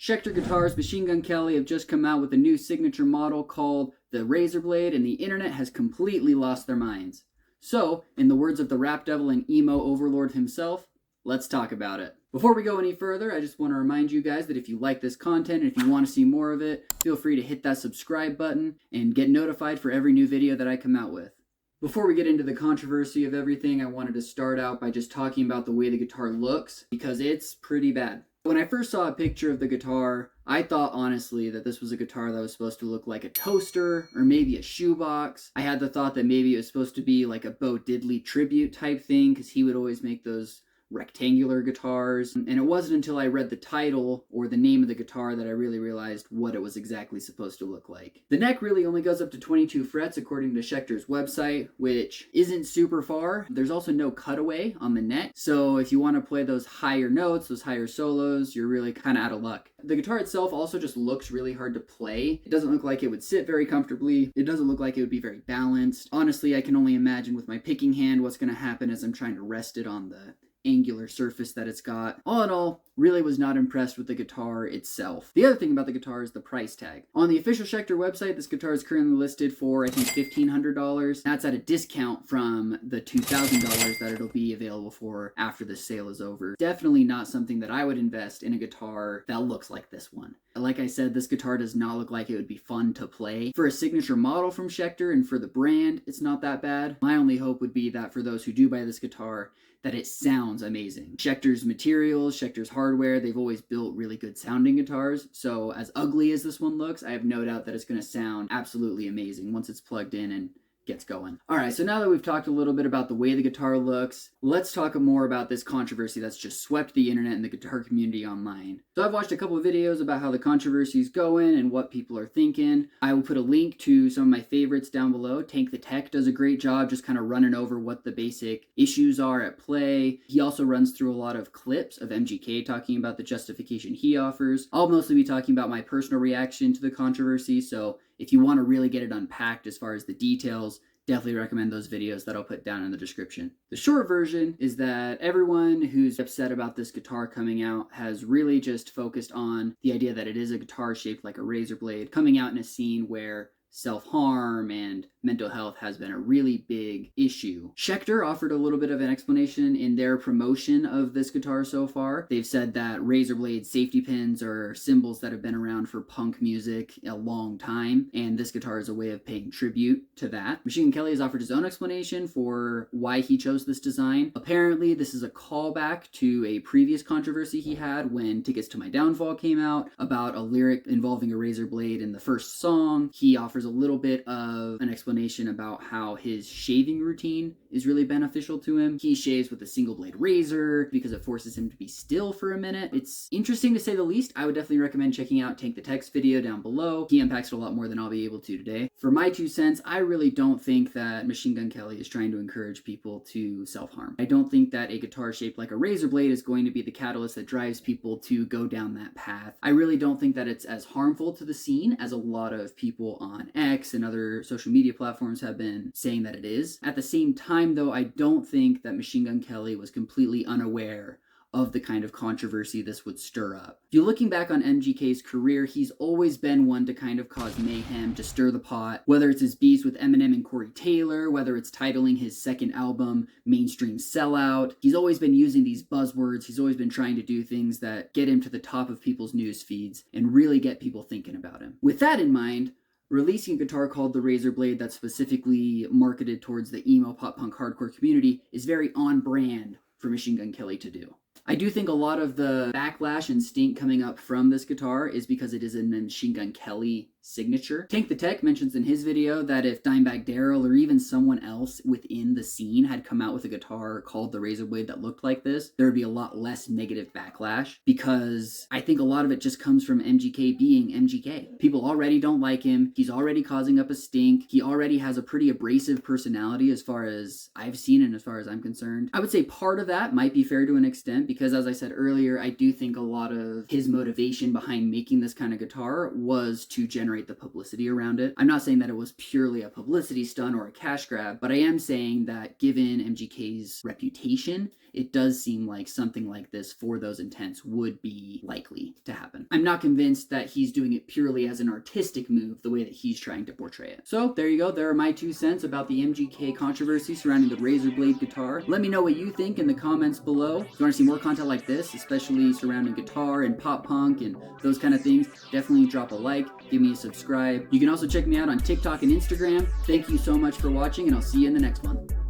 Schecter Guitars, Machine Gun Kelly have just come out with a new signature model called the Razor Blade, and the internet has completely lost their minds. So, in the words of the rap devil and emo overlord himself, let's talk about it. Before we go any further, I just want to remind you guys that if you like this content and if you want to see more of it, feel free to hit that subscribe button and get notified for every new video that I come out with. Before we get into the controversy of everything, I wanted to start out by just talking about the way the guitar looks, because it's pretty bad. When I first saw a picture of the guitar, I thought honestly that this was a guitar that was supposed to look like a toaster or maybe a shoebox. I had the thought that maybe it was supposed to be like a Bo Diddley tribute type thing, because he would always make those rectangular guitars, and it wasn't until I read the title or the name of the guitar that I really realized what it was exactly supposed to look like. The neck really only goes up to 22 frets according to Schecter's website, which isn't super far. There's also no cutaway on the neck, so if you want to play those higher notes, those higher solos, you're really kind of out of luck. The guitar itself also just looks really hard to play. It doesn't look like it would sit very comfortably. It doesn't look like it would be very balanced. Honestly, I can only imagine with my picking hand what's going to happen as I'm trying to rest it on the angular surface that it's got. All in all, really was not impressed with the guitar itself. The other thing about the guitar is the price tag. On the official Schecter website, this guitar is currently listed for, I think, $1,500. That's at a discount from the $2,000 that it'll be available for after the sale is over. Definitely not something that I would invest in a guitar that looks like this one. Like I said, this guitar does not look like it would be fun to play. For a signature model from Schecter and for the brand, it's not that bad. My only hope would be that for those who do buy this guitar, that it sounds amazing. Schecter's materials, Schecter's hardware, they've always built really good sounding guitars, so as ugly as this one looks, I have no doubt that it's going to sound absolutely amazing once it's plugged in and gets going. Alright, so now that we've talked a little bit about the way the guitar looks, let's talk more about this controversy that's just swept the internet and the guitar community online. So I've watched a couple of videos about how the controversy is going and what people are thinking. I will put a link to some of my favorites down below. Tank the Tech does a great job just kind of running over what the basic issues are at play. He also runs through a lot of clips of MGK talking about the justification he offers. I'll mostly be talking about my personal reaction to the controversy, so if you want to really get it unpacked as far as the details, definitely recommend those videos that I'll put down in the description. The short version is that everyone who's upset about this guitar coming out has really just focused on the idea that it is a guitar shaped like a razor blade, coming out in a scene where self-harm and mental health has been a really big issue. Schecter offered a little bit of an explanation in their promotion of this guitar so far. They've said that razor blade safety pins are symbols that have been around for punk music a long time, and this guitar is a way of paying tribute to that. Machine Gun Kelly has offered his own explanation for why he chose this design. Apparently, this is a callback to a previous controversy he had when Tickets to My Downfall came out about a lyric involving a razor blade in the first song. He offers a little bit of an explanation about how his shaving routine is really beneficial to him. He shaves with a single blade razor because it forces him to be still for a minute. It's interesting to say the least. I would definitely recommend checking out Tank the Tech's video down below. He unpacks it a lot more than I'll be able to today. For my 2 cents, I really don't think that Machine Gun Kelly is trying to encourage people to self-harm. I don't think that a guitar shaped like a razor blade is going to be the catalyst that drives people to go down that path. I really don't think that it's as harmful to the scene as a lot of people on X and other social media platforms have been saying that it is. At the same time, though, I don't think that Machine Gun Kelly was completely unaware of the kind of controversy this would stir up. If you're looking back on MGK's career, he's always been one to kind of cause mayhem, to stir the pot, whether it's his beefs with Eminem and Corey Taylor, whether it's titling his second album Mainstream Sellout. He's always been using these buzzwords. He's always been trying to do things that get him to the top of people's news feeds and really get people thinking about him. With that in mind, releasing a guitar called the Razor Blade that's specifically marketed towards the emo pop punk hardcore community is very on brand for Machine Gun Kelly to do. I do think a lot of the backlash and stink coming up from this guitar is because it is a Machine Gun Kelly signature. Tank the Tech mentions in his video that if Dimebag Darrell or even someone else within the scene had come out with a guitar called the Razor Blade that looked like this, there would be a lot less negative backlash, because I think a lot of it just comes from MGK being MGK. People already don't like him. He's already causing up a stink. He already has a pretty abrasive personality as far as I've seen and as far as I'm concerned. I would say part of that might be fair to an extent because, as I said earlier, I do think a lot of his motivation behind making this kind of guitar was to generate generate the publicity around it. I'm not saying that it was purely a publicity stunt or a cash grab, but I am saying that given MGK's reputation, it does seem like something like this for those intents would be likely to happen. I'm not convinced that he's doing it purely as an artistic move the way that he's trying to portray it. So there you go. There are my 2 cents about the MGK controversy surrounding the razor blade guitar. Let me know what you think in the comments below. If you want to see more content like this, especially surrounding guitar and pop punk and those kind of things, definitely drop a like, give me a subscribe. You can also check me out on TikTok and Instagram. Thank you so much for watching, and I'll see you in the next one.